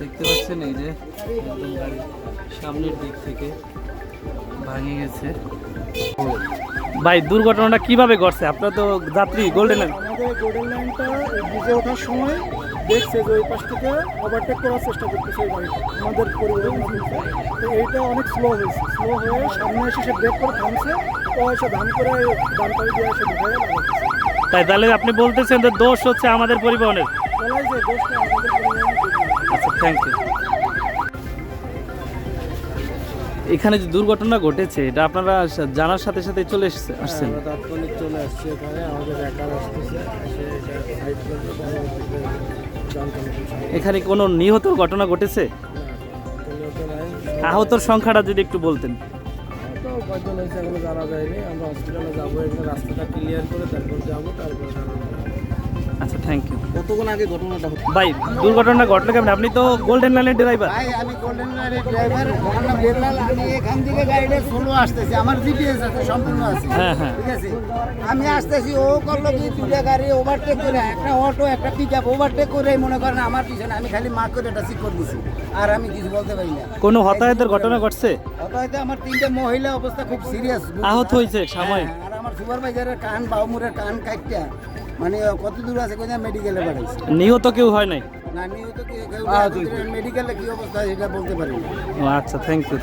দেখতে পাচ্ছেন এই যে একদম গাড়ি সামনের দিক থেকে ভাঙে গেছে। ভাই দুর্ঘটনাটা কিভাবে ঘটছে? আপনার তো যাত্রী গোল্ডেন লাইন। আমাদের গোল্ডেন লাইনটা ব্রিজে ওঠার সময় দেখছে যে ওই পাশ থেকে ওভারটেক করার চেষ্টা করতেছে ওই গাড়িটা আমাদের পরিবহন। তো এইটা অনেক স্লো হয়েছে, স্লো হয়ে সামনে এসে সে ব্রেক করে থামছে, ও এসে ধান করে ডান পাড়ি দিয়ে এসে ঢুকে তাই তাহলে আপনি বলতেছেন যে দোষ হচ্ছে আমাদের পরিবহনের? বলাই যে দোষটা আমাদের পরিবহন। আচ্ছা, থ্যাংক ইউ। এখানে যে দুর্ঘটনা ঘটেছে এটা আপনারা জানার সাথে সাথে চলে আসছেন? আমরা তাৎক্ষণিক চলে আসছি এখানে, আমাদের একার আসতেছে এসে এটা সাইড করতে পরবর্তীতে এখানে কোনো নিহত ঘটনা ঘটেছে? আহতর সংখ্যাটা যদি একটু বলতেন। তো কয়জন হয়েছে এখনো জানা যায়নি, আমরা হসপিটালে যাবো, এখানে রাস্তাটা ক্লিয়ার করে তারপর যাবো, তারপরে জানা যাবে। আচ্ছা, থ্যাংক ইউ। কতক্ষণ আগে ঘটনাটা হচ্ছে? ভাই দুর্ঘটনা ঘটলো কেমন? আপনি তো গোল্ডেন লাইনের ড্রাইভার। ভাই আমি গোল্ডেন লাইনের ড্রাইভার, আমার নাম বেলাল। আমি এখান থেকে গাড়িটা স্লো আসতেছি, আমার জিপিএস আছে, সম্পূর্ণ আছে। হ্যাঁ হ্যাঁ, ঠিক আছে, আমি আসতেছি, ও করলো কি দুটা গাড়ি ওভারটেক করে, একটা অটো একটা পিক আপ ওভারটেক করে মনে করেন আমার পিছনে, আমি খালি মার্ক করে এটা ঠিক করে দিছি, আর আমি কিছু বলতে পারি না। কোনো হতাহতের ঘটনা ঘটছে? হয়তো আমার তিনটে মহিলা অবস্থা খুব সিরিয়াস, আহত হয়েছে সাময়িক। আর আমার সুপারভাইজারের কান বাউমুরের কান কাটটা মানে কত দূর আছে কোথায় মেডিকেলে পাঠাইছে। নিহত কেউ হয় নাই? না নিহত কেউ মেডিকেলে কি অবস্থা সেটা বলতে পারি না। আচ্ছা, থ্যাংক ইউ।